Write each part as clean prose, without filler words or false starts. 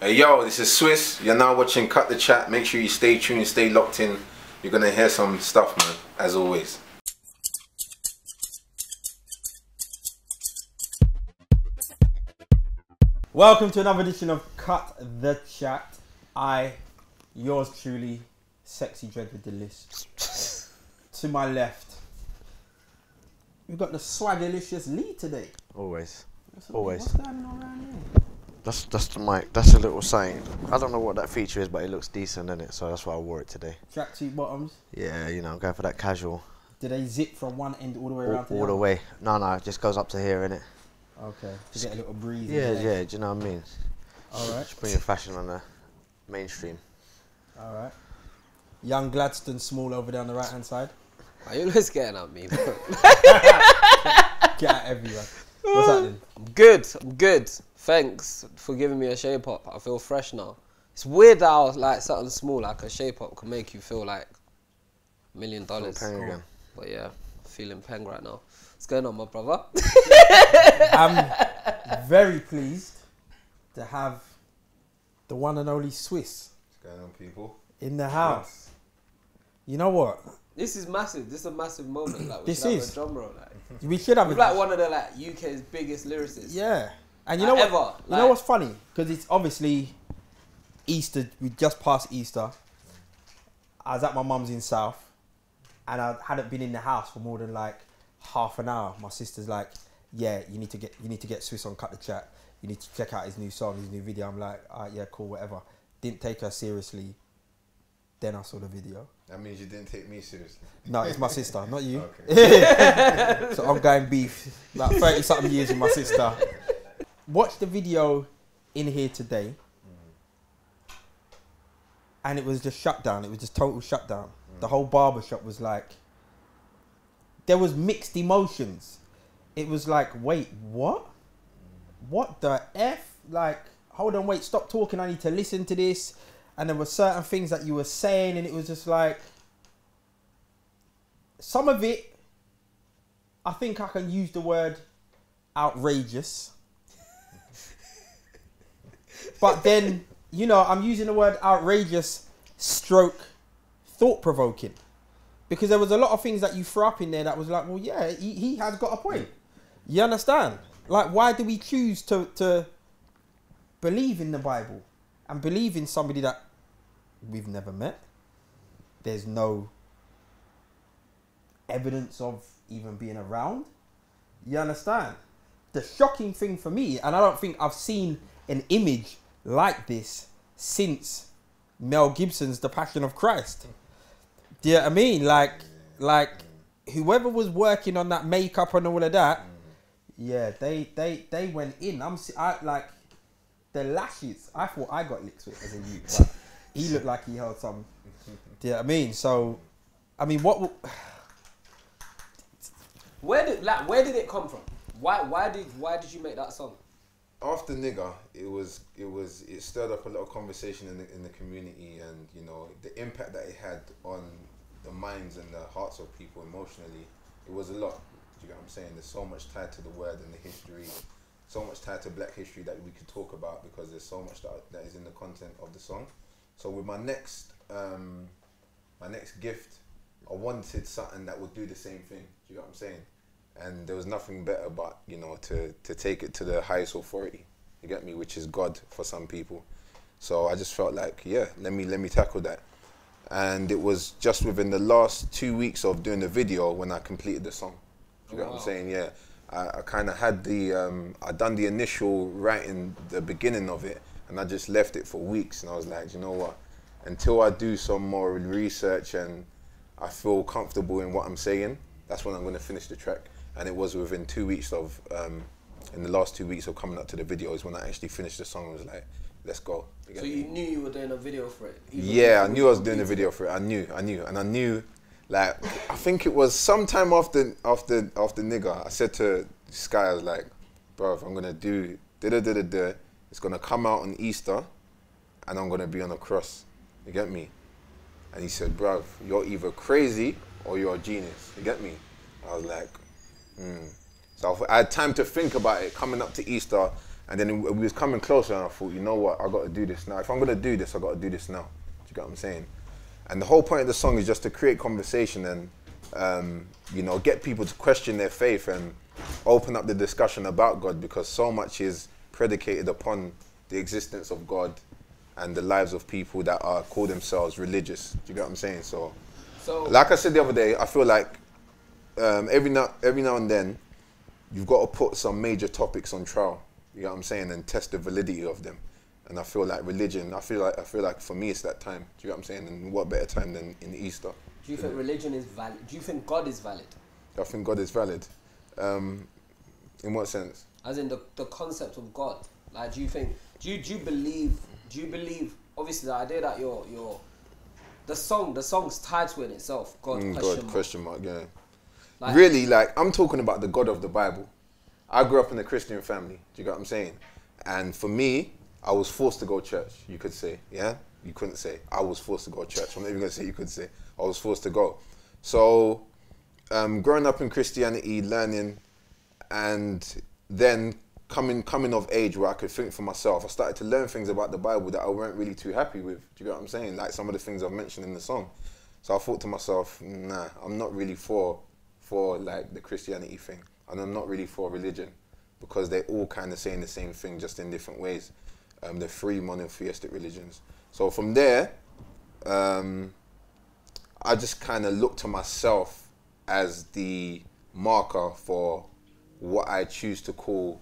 Hey yo, this is Swiss. You're now watching Cut the Chat. Make sure you stay tuned, stay locked in. You're gonna hear some stuff, man, as always. Welcome to another edition of Cut the Chat. Yours truly, Sexy Dread with the list. To my left, we've got the Swaggerlicious Lee today. Always. What's going on around here? That's the mic. That's a little saying. I don't know what that feature is, but it looks decent, isn't it? So that's why I wore it today. Tracksuit bottoms. Yeah, you know, I'm going for that casual. Do they zip from one end all the way around to the all other? the way. No, it just goes up to here, innit? Okay. Just get a little breeze. Yeah, do you know what I mean? Alright. Just bringing fashion on the mainstream. Alright. Young Gladstone Small over there on the right hand side. Are you always getting at me? Get at everyone. What's happening? I'm good. Thanks for giving me a shape up. I feel fresh now. It's weird how like something small like a shape up can make you feel like $1 million. Again. But yeah, feeling peng right now. What's going on, my brother? I'm very pleased to have the one and only Swiss What's going on, people? in the house. You know what? This is massive. This is a massive moment. Like we This should have is. a drum roll. Like We should have we're like one of the like UK's biggest lyricists. Yeah. And you know what? Ever. You know what's funny? Because it's obviously Easter. We just passed Easter. I was at my mum's in South, and I hadn't been in the house for more than like half an hour. My sister's like, "Yeah, you need to get Swiss on Cut the Chat. You need to check out his new song, his new video." I'm like, "Yeah, cool, whatever." Didn't take her seriously. Then I saw the video. That means you didn't take me seriously. No, it's my sister, not you. Okay. So I'm going beef. Like 30-something years with my sister. Watched the video in here today. And it was just shut down. It was just total shutdown. The whole barbershop was like... There was mixed emotions. It was like, wait, what? What the F? Like, hold on, wait, stop talking. I need to listen to this. And there were certain things that you were saying, and it was just like... Some of it, I think I can use the word outrageous. But then, you know, I'm using the word outrageous stroke thought-provoking. Because there was a lot of things that you threw up in there that was like, well, yeah, he has got a point. You understand? Like, why do we choose to believe in the Bible and believe in somebody that we've never met? There's no evidence of even being around. You understand? The shocking thing for me, and I don't think I've seen an image like this since Mel Gibson's The Passion of Christ. Do you know what I mean? Like whoever was working on that makeup and all of that, yeah, they went in. I like the lashes. I thought I got licked with as a youth, but he looked like he held some. Do you know what I mean? So, I mean, Where did it come from? Why did you make that song? After Nigger, it stirred up a lot of conversation in the community, and you know the impact that it had on the minds and the hearts of people emotionally. It was a lot. Do you get what I'm saying? There's so much tied to the word and the history, so much tied to Black history that we could talk about because there's so much that is in the content of the song. So with my next gift, I wanted something that would do the same thing. Do you get what I'm saying? And there was nothing better but, you know, to take it to the highest authority, you get me, which is God for some people. So I just felt like, yeah, let me tackle that. And it was just within the last 2 weeks of doing the video when I completed the song. You get what I'm saying? Yeah. I kind of had I done the initial writing, the beginning of it, and I just left it for weeks. And I was like, you know what? Until I do some more research and I feel comfortable in what I'm saying, that's when I'm going to finish the track. And it was within 2 weeks of, in the last 2 weeks of coming up to the video is when I actually finished the song. I was like, let's go. So you knew you were doing a video for it? Yeah, I knew I was doing a video for it. I knew, like, I think it was sometime after Nigger, I said to Sky, I was like, bro, I'm going to do da-da-da-da-da. It's going to come out on Easter, and I'm going to be on a cross. You get me? And he said, bruv, you're either crazy or you're a genius. You get me? I was like, So I had time to think about it coming up to Easter. And then we was coming closer, and I thought, you know what, I got to do this now. If I'm gonna do this, I got to do this now. Do you get what I'm saying? And the whole point of the song is just to create conversation and you know, get people to question their faith and open up the discussion about God, because so much is predicated upon the existence of God and the lives of people that are call themselves religious. Do you get what I'm saying? So like I said the other day, I feel like every now and then you've got to put some major topics on trial. You know what I'm saying? And test the validity of them. And I feel like religion, I feel like for me it's that time. Do you know what I'm saying? And what better time than in Easter? Do you think religion is valid? Do you think God is valid? I think God is valid. In what sense? As in the concept of God. Like, do you believe obviously the idea that the song's title in itself, God, question mark, yeah. Like, really, like, I'm talking about the God of the Bible. I grew up in a Christian family. Do you get what I'm saying? And for me, I was forced to go to church, you could say, yeah? You couldn't say. I was forced to go to church. I'm not even going to say you could say. I was forced to go. So, growing up in Christianity, learning, and then coming of age where I could think for myself, I started to learn things about the Bible that I weren't really too happy with. Do you get what I'm saying? Like some of the things I've mentioned in the song. So I thought to myself, nah, I'm not really for like the Christianity thing. And I'm not really for religion, because they're all kind of saying the same thing, just in different ways. The three monotheistic religions. So from there, I just kind of looked to myself as the marker for what I choose to call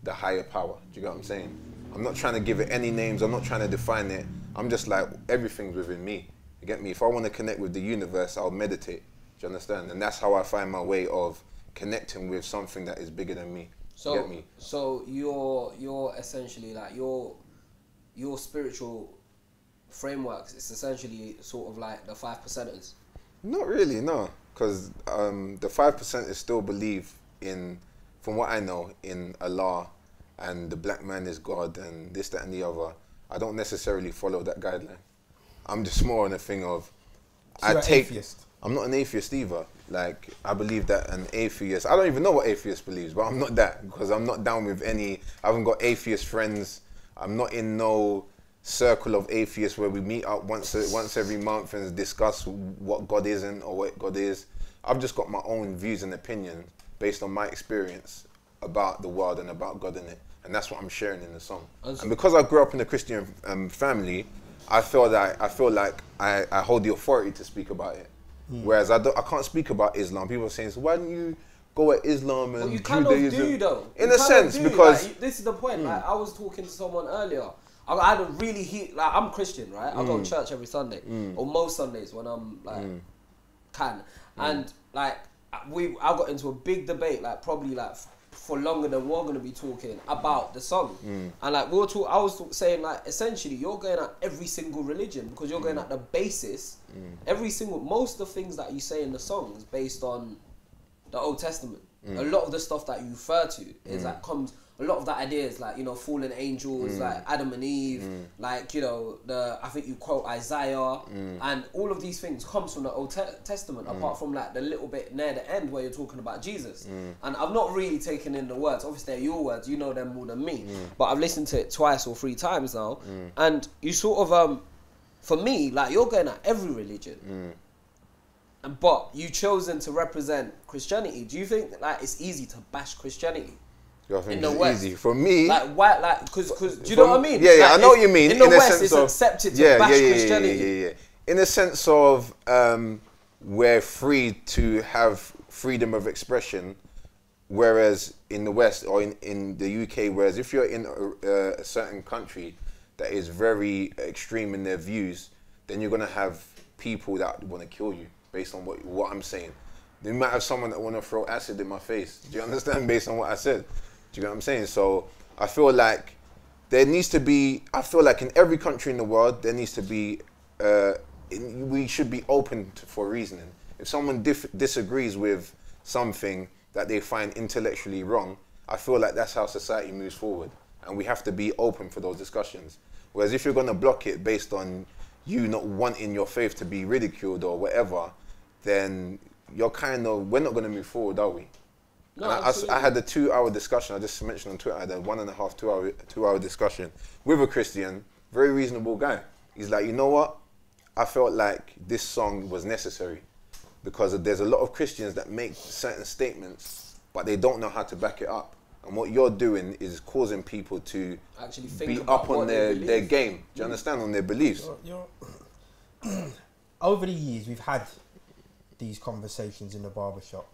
the higher power. Do you get what I'm saying? I'm not trying to give it any names. I'm not trying to define it. I'm just like, everything's within me. You get me? If I want to connect with the universe, I'll meditate. Do you understand? And that's how I find my way of connecting with something that is bigger than me. So, you get me? So you're essentially like your spiritual frameworks. It's essentially sort of like the 5%ers. Not really, no, because the 5% is still believe in, from what I know, in Allah, and the black man is God, and this, that, and the other. I don't necessarily follow that guideline. I'm just more on a thing of, So you're an atheist? I'm not an atheist either. Like, I believe that an atheist, I don't even know what atheist believes, but I'm not that, because I'm not down with any, I haven't got atheist friends. I'm not in no circle of atheists where we meet up once every month and discuss what God isn't or what God is. I've just got my own views and opinions based on my experience about the world and about God in it. And that's what I'm sharing in the song. And because I grew up in a Christian family, I feel like I hold the authority to speak about it. Whereas I can't speak about Islam. People are saying, so why don't you go at Islam and you Judaism? kind of do though. In a sense, because like, this is the point. Like, I was talking to someone earlier. I had a really like, I'm Christian, right? I go to church every Sunday, or most Sundays when I'm like and like I got into a big debate, like probably like for longer than we're gonna be talking about the song, and like I was saying like essentially you're going at every single religion because you're going at the basis. Most of the things that you say in the song is based on the Old Testament. A lot of the stuff that you refer to is like a lot of the ideas, like, you know, fallen angels, like Adam and Eve, like, you know, I think you quote Isaiah, and all of these things comes from the Old Testament, apart from like the little bit near the end where you're talking about Jesus. And I've not really taken in the words. Obviously, they're your words. You know them more than me. But I've listened to it twice or 3 times now, and you sort of, for me, like, you're going at every religion. But you chosen to represent Christianity. Do you think like it's easy to bash Christianity? I think in the it's West? easy. For me, Like why? Like because do you know what I mean? Yeah, like, I know what you mean. In the West, sense it's of, accepted to bash Christianity. Yeah. In a sense of we're free to have freedom of expression, whereas in the West or in the UK, whereas if you're in a certain country that is very extreme in their views, then you're gonna have people that want to kill you based on what I'm saying. They might have someone that want to throw acid in my face. Do you understand? Based on what I said. Do you know what I'm saying? So I feel like there needs to be, I feel like in every country in the world, there needs to be, we should be open for reasoning. If someone disagrees with something that they find intellectually wrong, I feel like that's how society moves forward. And we have to be open for those discussions. Whereas if you're going to block it based on you not wanting your faith to be ridiculed or whatever, then we're not going to move forward, are we? No, And I had a 2 hour discussion. I just mentioned on Twitter, I had a 1.5, 2 hour discussion with a Christian, very reasonable guy. He's like, you know what? I felt like this song was necessary because there's a lot of Christians that make certain statements, but they don't know how to back it up. And what you're doing is causing people to actually think be about up on what their they believe. game. Do you understand? On their beliefs. Over the years, we've had these conversations in the barbershop.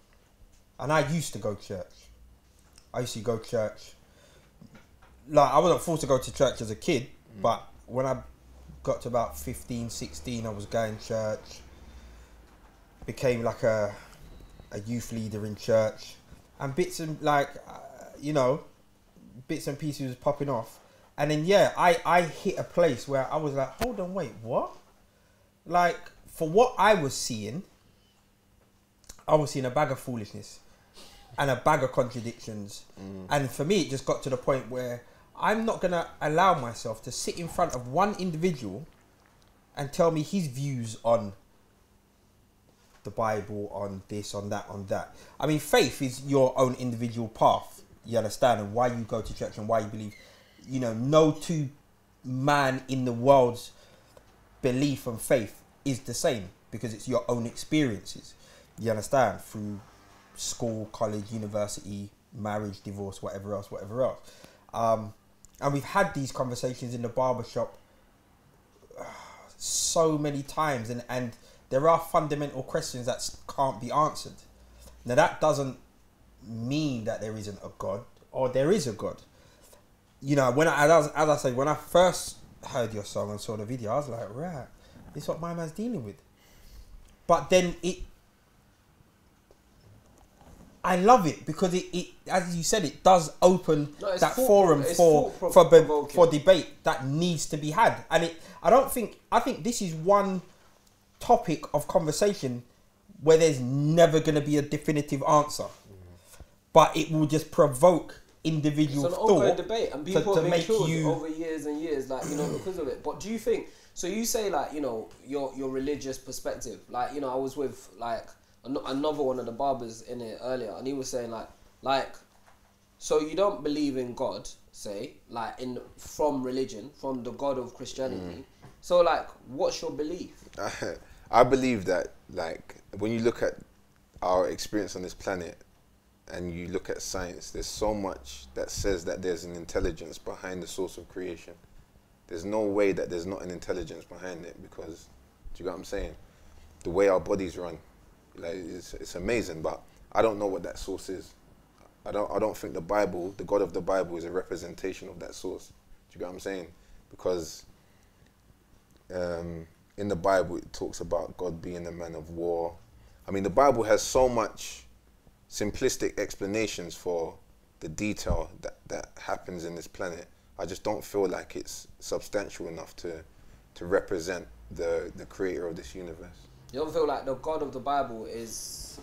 And I used to go to church. I used to go to church. Like, I wasn't forced to go to church as a kid, but when I got to about 15, 16, I was going to church. Became like a youth leader in church. And bits and, bits and pieces was popping off. And then, I hit a place where I was like, hold on, wait, what? Like, for what I was seeing a bag of foolishness and a bag of contradictions. And for me, it just got to the point where I'm not going to allow myself to sit in front of one individual and tell me his views on the Bible, on this, on that, on that. I mean, faith is your own individual path, you understand, and why you go to church and why you believe. No two man in the world's belief and faith is the same because it's your own experiences, you understand, through school, college, university, marriage, divorce, whatever else. And we've had these conversations in the barbershop so many times, and there are fundamental questions that can't be answered. Now, that doesn't mean that there isn't a God, or there is a God. When as I said, when I first heard your song and saw the video, I was like, right, this is what my man's dealing with. But then I love it because it, as you said, it does open that forum for debate that needs to be had. And I think this is one topic of conversation where there's never going to be a definitive answer, but it will just provoke individual it's an ongoing thought debate, and people have been killed you over years and years, because of it. But do you think? So you say your religious perspective, I was with another one of the barbers in it earlier, and he was saying so you don't believe in God, say from religion, from the God of Christianity. So what's your belief? I believe that when you look at our experience on this planet and you look at science, there's so much that says that there's an intelligence behind the source of creation. There's no way that there's not an intelligence behind it, because, do you get what I'm saying? The way our bodies run, it's amazing, but I don't know what that source is. I don't think the Bible, the God of the Bible, is a representation of that source. Do you get what I'm saying? Because in the Bible it talks about God being a man of war. I mean, the Bible has so much simplistic explanations for the detail that happens in this planet. I just don't feel like it's substantial enough to represent the creator of this universe. You don't feel like the God of the Bible is,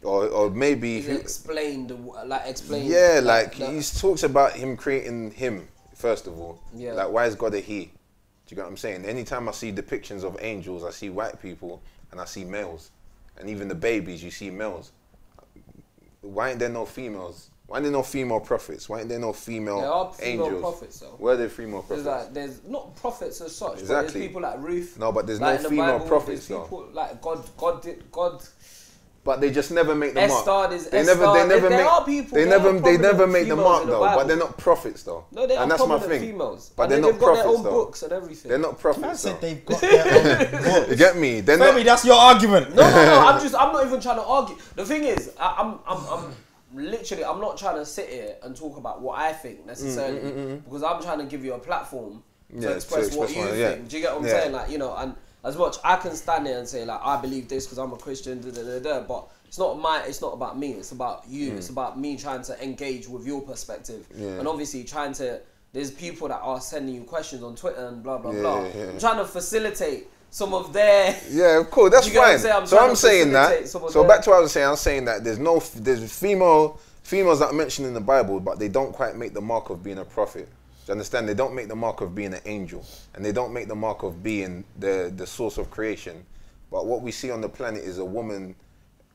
or maybe explained. Yeah, he talks about him creating him first of all. Yeah. Why is God a he? Do you get what I'm saying? Anytime I see depictions of angels, I see white people and I see males, and even the babies, you see males. Why ain't there no females? Why ain't there no female prophets? Why ain't there no female there are female angels? Prophets, though. Where are there female prophets? There's not prophets as such, Exactly. but there's people like Ruth. No, but there's no female prophets, there's people like God. But they just never make the mark. There are people. They never make the mark in the though. Bible. But they're not prophets though. No, they and are that's my prominent thing. females. But and they're they've not got their prophets own though. books and everything. They're not prophets. I said though. they've got their own books. You get me? They're Femi, that's your argument. No. I'm not even trying to argue. The thing is, I'm not trying to sit here and talk about what I think necessarily, because I'm trying to give you a platform to express what you think. Do you get what I'm saying? And as much I can stand there and say I believe this because I'm a Christian, but it's not about me. It's about you. It's about me trying to engage with your perspective, and obviously there's people that are sending you questions on Twitter and blah blah blah. Yeah. I'm trying to facilitate some of their. Yeah, of course, that's fine. So I'm saying that. So back to what I was saying. I was saying that there's females that are mentioned in the Bible, but they don't quite make the mark of being a prophet. Do you understand? They don't make the mark of being an angel, and they don't make the mark of being the source of creation. But what we see on the planet is a woman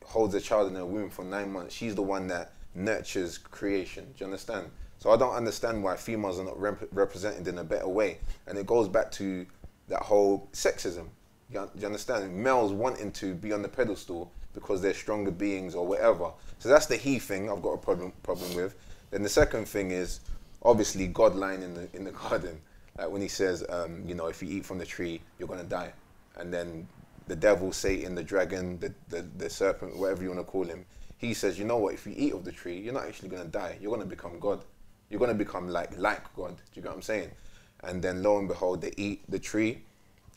holds a child in her womb for 9 months. She's the one that nurtures creation. Do you understand? So I don't understand why females are not represented in a better way. And it goes back to that whole sexism. You understand? Males wanting to be on the pedestal because they're stronger beings or whatever. So that's the he thing I've got a problem with. Then the second thing is obviously God lying in the garden. Like when he says, you know, if you eat from the tree, you're going to die. And then the devil, Satan, the dragon, the serpent, whatever you want to call him, he says, you know what, if you eat of the tree, you're not actually going to die. You're going to become God. You're going to become like God. Do you get what I'm saying? And then lo and behold, they eat the tree.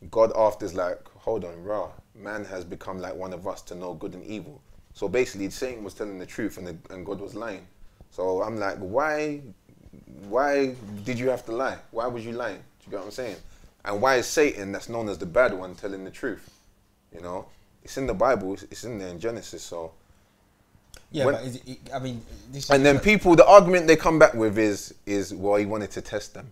God after's like, hold on, rah, man has become like one of us to know good and evil. So basically, Satan was telling the truth and God was lying. So I'm like, why did you have to lie? Why was you lying? Do you get what I'm saying? And why is Satan, that's known as the bad one, telling the truth? You know, it's in the Bible, it's in there in Genesis, so. Yeah, when, but I mean, this and then people, the argument they come back with is well, he wanted to test them.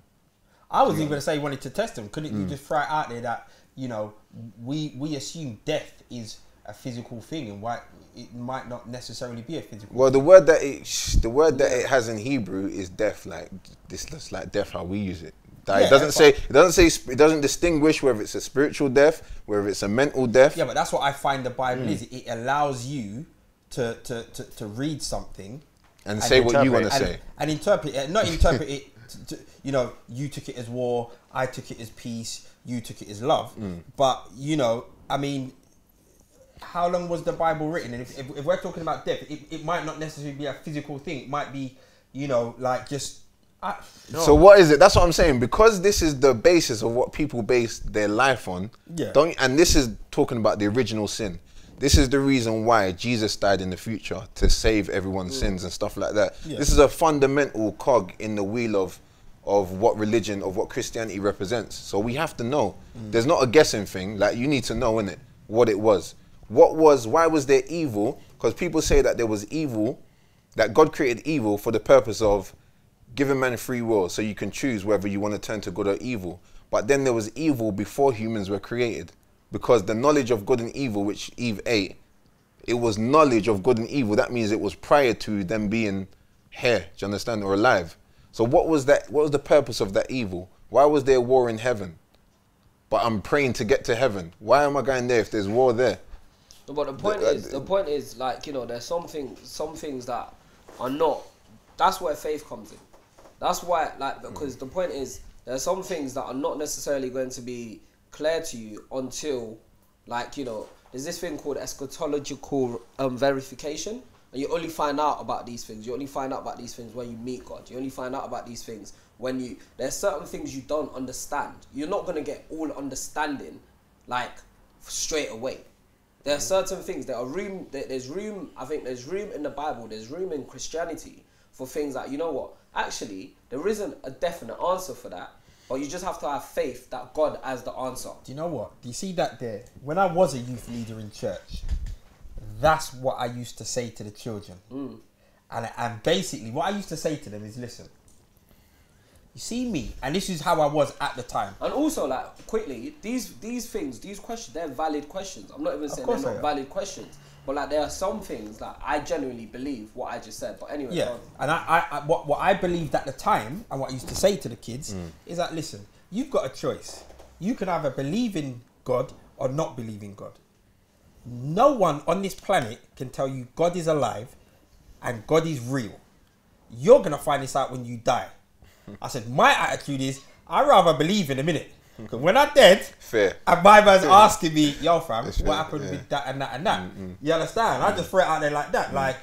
I was even going to say he wanted to test them. Couldn't you just throw it out there that, you know, we assume death is a physical thing, and why it might not necessarily be a physical Well, thing. the word that it has in Hebrew is death, like this looks like death how we use it. That it doesn't distinguish whether it's a spiritual death, whether it's a mental death. Yeah, but that's what I find the Bible is. It allows you to read something And say what you want to say. and interpret it, not interpret it. You know, you took it as war, I took it as peace, you took it as love. But you know, I mean, how long was the Bible written? And if we're talking about death, it might not necessarily be a physical thing. It might be, you know, like just. No. So what is it? That's what I'm saying. Because this is the basis of what people base their life on. Yeah. And this is talking about the original sin. This is the reason why Jesus died in the future, to save everyone's sins and stuff like that. Yeah. This is a fundamental cog in the wheel of what religion, of what Christianity represents. So we have to know. There's not a guessing thing. Like, you need to know, innit, what it was. Why was there evil? Because people say that there was evil, that God created evil for the purpose of giving man free will, so you can choose whether you want to turn to good or evil. But then there was evil before humans were created, because the knowledge of good and evil, which Eve ate, it was knowledge of good and evil. That means it was prior to them being here, do you understand, or alive. So what was that? What was the purpose of that evil? Why was there war in heaven? But I'm praying to get to heaven. Why am I going there if there's war there? But the point is, like, you know, there's some things that are not. That's where faith comes in. That's why, like, because the point is, there's some things that are not necessarily going to be clear to you until, like, you know, there's this thing called eschatological verification, and you only find out about these things. You only find out about these things when you meet God. You only find out about these things when there's certain things you don't understand. You're not going to get all understanding, like, straight away. There are certain things, there's room, I think there's room in the Bible, there's room in Christianity for things that, you know what, actually, there isn't a definite answer for that, but you just have to have faith that God has the answer. Do you know what? Do you see that there? When I was a youth leader in church, that's what I used to say to the children. And basically, what I used to say to them is, listen, you see me, and this is how I was at the time. And also, like, quickly, these things, these questions, they're valid questions. I'm not even saying they're not valid questions. But, like, there are some things that I genuinely believe what I just said. But anyway, yeah. And what I believed at the time, and what I used to say to the kids, is that, listen, you've got a choice. You can either believe in God or not believe in God. No one on this planet can tell you God is alive and God is real. You're going to find this out when you die. I said, my attitude is, I'd rather believe in a minute. Because when I'm dead, fair. And my man's asking me, yo fam, what happened with that and that and that? You understand? I just throw it out there like that. Like,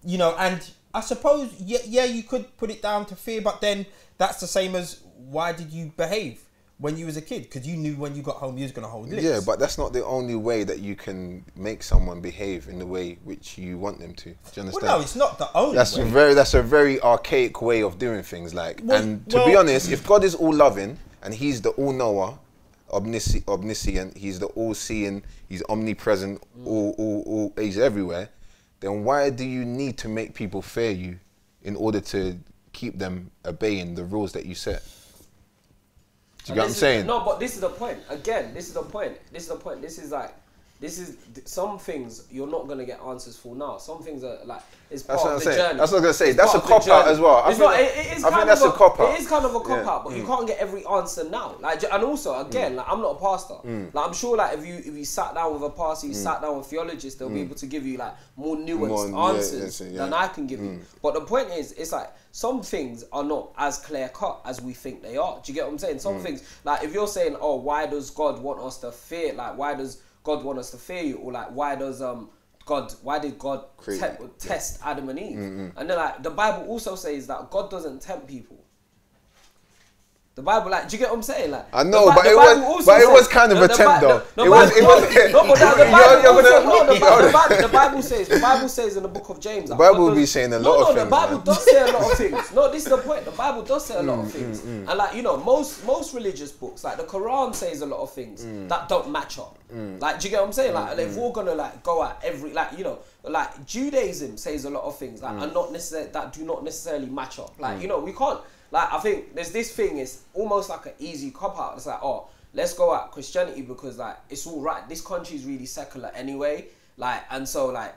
you know, and I suppose, yeah, you could put it down to fear, but then that's the same as, why did you behave when you was a kid? Because you knew when you got home you was going to hold lips. Yeah, but that's not the only way that you can make someone behave in the way which you want them to. Do you understand? Well, no, it's not the only way. That's a very archaic way of doing things. Like, and to be honest, if God is all loving and He's the all knower, omniscient, He's the all seeing, He's omnipresent, all He's everywhere, then why do you need to make people fear you in order to keep them obeying the rules that you set? Do you get what I'm saying? No, but this is the point. Again, this is the point. This is like, some things you're not gonna get answers for now. Some things are like it's That's part what of I'm the saying. journey. That's what I was gonna say. It's That's a part of the cop out journey. as well. It's not. It is I kind think that's of a cop out. It is kind of a cop Yeah. out, but you can't get every answer now. Like, and also again, like I'm not a pastor. Like I'm sure, like if you sat down with a pastor, you sat down with theologists, they'll be able to give you like more nuanced answers than I can give you. But the point is, it's like some things are not as clear cut as we think they are. Do you get what I'm saying? Some things, like if you're saying, oh, why does God want us to fear? Like, why does God want us to fear you? Or like, why did God test Adam and Eve? And then like the Bible also says that God doesn't tempt people. The Bible, like, do you get what I'm saying? Like, I know, but it was kind of a tempt though. The Bible says in the book of James. The Bible will be saying a lot of things. The Bible does say a lot of things. No, this is the point. The Bible does say a lot of things. And like, you know, most religious books, like the Quran says a lot of things that don't match up. Like, do you get what I'm saying? Like, if we're gonna like go at every, like, you know, like Judaism says a lot of things that are not necessarily, that do not necessarily match up. Like, you know, we can't. Like, I think there's this thing, it's almost like an easy cop-out. It's like, oh, let's go at Christianity because, like, it's all right. This country is really secular anyway. Like, and so, like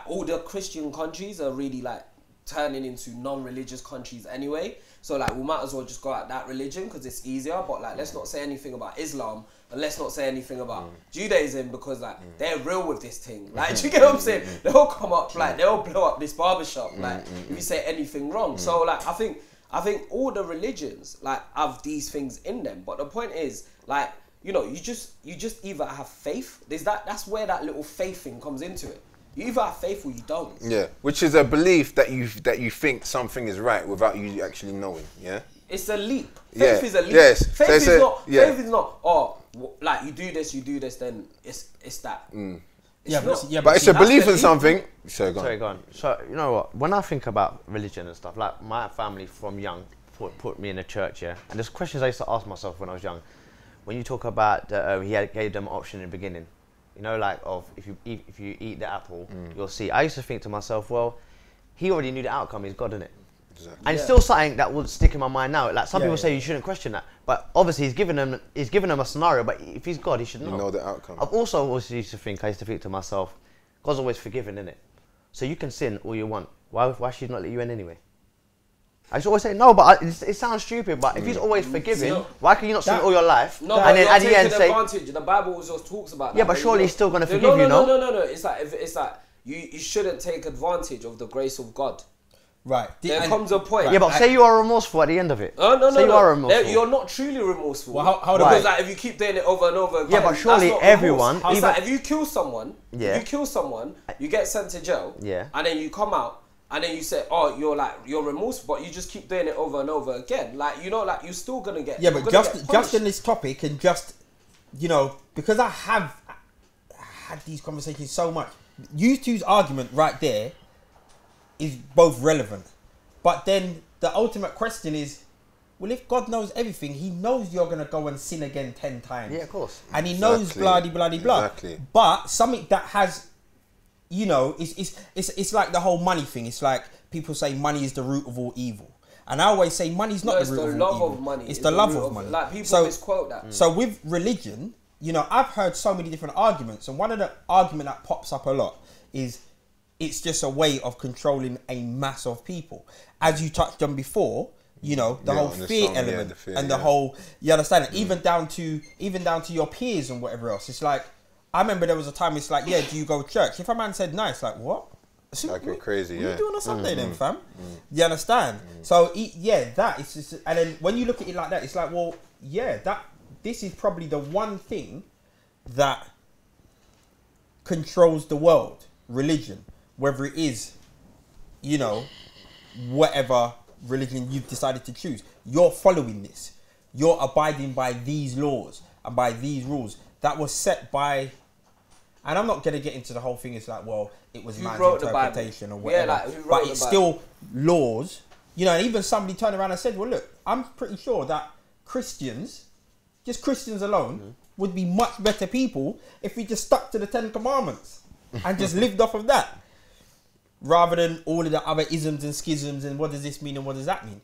all the Christian countries are really, like, turning into non-religious countries anyway. So, like, we might as well just go at that religion because it's easier. But, like, let's not say anything about Islam and let's not say anything about Judaism because, like, they're real with this thing. Like, do you get what I'm saying? They'll come up, like, they'll blow up this barbershop, like, if you say anything wrong. So, like, I think all the religions like have these things in them, but the point is, like, you know, you just either have faith. That's where that little faith thing comes into it. You either have faith or you don't. Yeah, which is a belief that you think something is right without you actually knowing. Yeah, it's a leap. Faith is a leap. Yes, faith is not. Faith is not. Oh, like you do this, then it's that. But it's a belief in something. Sorry, go on. So, you know what? When I think about religion and stuff, like my family from young put me in a church, yeah? And there's questions I used to ask myself when I was young. When you talk about, gave them an option in the beginning, you know, like of if you eat the apple, you'll see. I used to think to myself, well, he already knew the outcome, he's God, innit? Exactly. And it's still something that would stick in my mind now. Like some people say you shouldn't question that, but obviously he's given them a scenario. But if he's God, he should know. You know the outcome. I've also always used to think to myself, God's always forgiving, innit? So you can sin all you want. Why should he not let you in anyway? I just always say no, but it sounds stupid. But if he's always forgiving, why can you not sin all your life? No, and then at the end say advantage. The Bible also talks about that. Yeah, but surely he's still going to forgive you, no? No. It's like you shouldn't take advantage of the grace of God. Right. There comes a point. Yeah, but say you are remorseful at the end of it. No. You are remorseful. You're not truly remorseful. Well, how because like, if you keep doing it over and over again, yeah, but surely everyone. It's like if you kill someone, you get sent to jail. Yeah. And then you come out, and then you say, oh, you're remorseful, but you just keep doing it over and over again. Like, you know, like you're still gonna get. Yeah, but just in this topic and just, you know, because I have had these conversations so much. You two's argument right there is both relevant, but then the ultimate question is, well, if God knows everything, he knows you're going to go and sin again 10 times. Yeah, of course. And he knows blah, blah, blah, blah. Exactly. But something that has, you know, it's like the whole money thing. It's like people say money is the root of all evil. And I always say money's not the root of all evil. Of money. It's the love of money. Like people misquote that. So with religion, you know, I've heard so many different arguments. And one of the arguments that pops up a lot is it's just a way of controlling a mass of people. As you touched on before, you know, the whole fear element and the whole, you understand it, even down to your peers and whatever else. It's like, I remember there was a time it's like, yeah, do you go to church? If a man said no, it's like, what? Like you're crazy, what are you doing on Sunday then, fam? You understand? So, it's just, and then when you look at it like that, it's like, well, yeah, this is probably the one thing that controls the world, religion. Whether it is, you know, whatever religion you've decided to choose, you're following this. You're abiding by these laws and by these rules that was set by. And I'm not going to get into the whole thing. It's like, well, it was man's interpretation or whatever. Yeah, like, but it's still laws. You know, and even somebody turned around and said, well, look, I'm pretty sure that Christians, just Christians alone, would be much better people if we just stuck to the 10 Commandments and just lived off of that. rather than all of the other isms and schisms and what does this mean and what does that mean?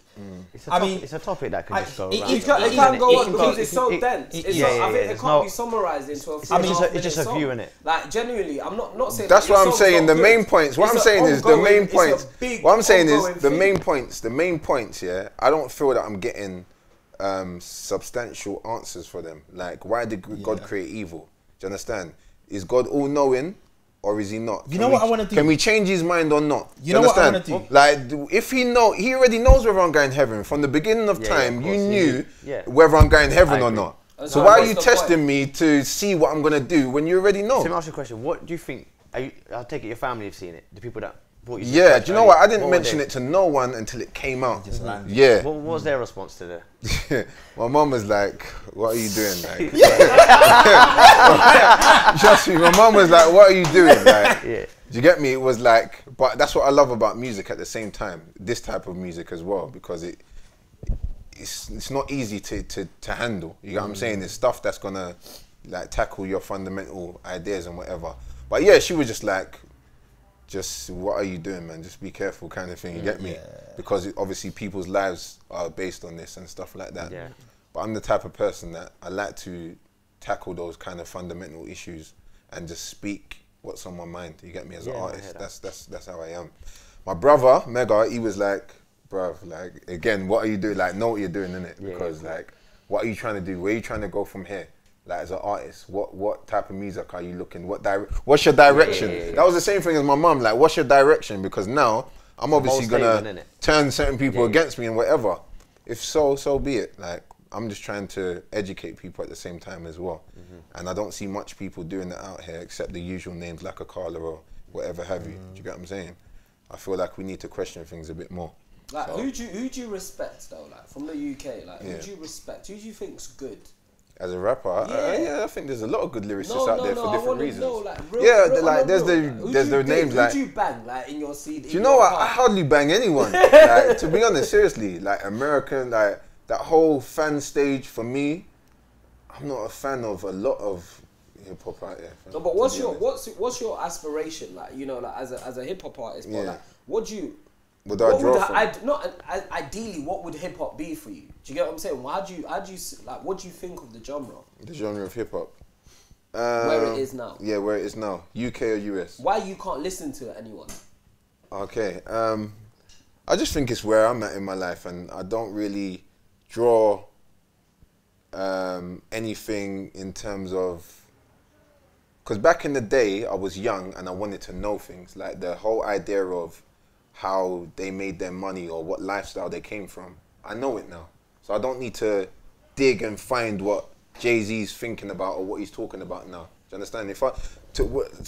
It's a topic that can just go around. It can't go on because it's so dense. I think it can't be summarised into a. It's just a view, innit? Like genuinely, I'm not saying. That's what I'm saying. The main points. What I'm saying is the main points. What I'm saying is the main points. The main points. Yeah, I don't feel that I'm getting substantial answers for them. Like, why did God create evil? Do you understand? Is God all knowing? Or is he not? You know what I want to do? Can we change his mind or not? You know what I want to do? Like, if he already knows whether I'm going to heaven. From the beginning of time, you knew whether I'm going to heaven or not. So why are you testing me to see what I'm going to do when you already know? So let me ask you a question. What do you think? I'll take it your family have seen it. The people that brought you to Yeah, church, do you know what? I didn't mention it to no one until it came out. Yeah. What was their response to that? My mum was like, what are you doing? Like, trust me, my mum was like, what are you doing? Like, do you get me? It was like, but that's what I love about music at the same time. This type of music as well, because it's not easy to handle. You get what I'm saying? It's stuff that's gonna like tackle your fundamental ideas and whatever. But yeah, she was just like, just what are you doing, man? Just be careful, kind of thing. You get me? Because obviously people's lives are based on this and stuff like that. Yeah. But I'm the type of person that I like to tackle those kind of fundamental issues and just speak what's on my mind. You get me? As an artist, that's how I am. My brother Mega, he was like, bruv, like again, what are you doing? Like, know what you're doing, innit? Because like, what are you trying to do? Where are you trying to go from here? Like, as an artist, what type of music are you looking? What's your direction? That was the same thing as my mum. Like, what's your direction? Because now I'm obviously gonna turn certain people against me and whatever. If so be it. Like, I'm just trying to educate people at the same time as well. And I don't see much people doing that out here except the usual names like a Carla or whatever have you. Do you get what I'm saying? I feel like we need to question things a bit more. Like, who do you respect though? Like, from the UK, like who do you respect? Who do you think's good? As a rapper, I think there's a lot of good lyricists out there for different reasons. Know, like, there's the names like. Who do you bang like in your CD? Do you know what? I hardly bang anyone. Like, to be honest, seriously, like American, like that whole fan stage for me, I'm not a fan of a lot of hip hop out there. No, but what's your aspiration? Like, you know, like as a hip hop artist, but like, what do you? Ideally, what would hip hop be for you? Do you get what I'm saying? How do you like? What do you think of the genre? The genre of hip hop. Where it is now. Yeah, where it is now. UK or US? Why you can't listen to anyone? Okay. I just think it's where I'm at in my life, and I don't really draw anything in terms of. Because back in the day, I was young and I wanted to know things, like the whole idea of how they made their money or what lifestyle they came from. I know it now. So I don't need to dig and find what Jay-Z's thinking about or what he's talking about now. Do you understand? If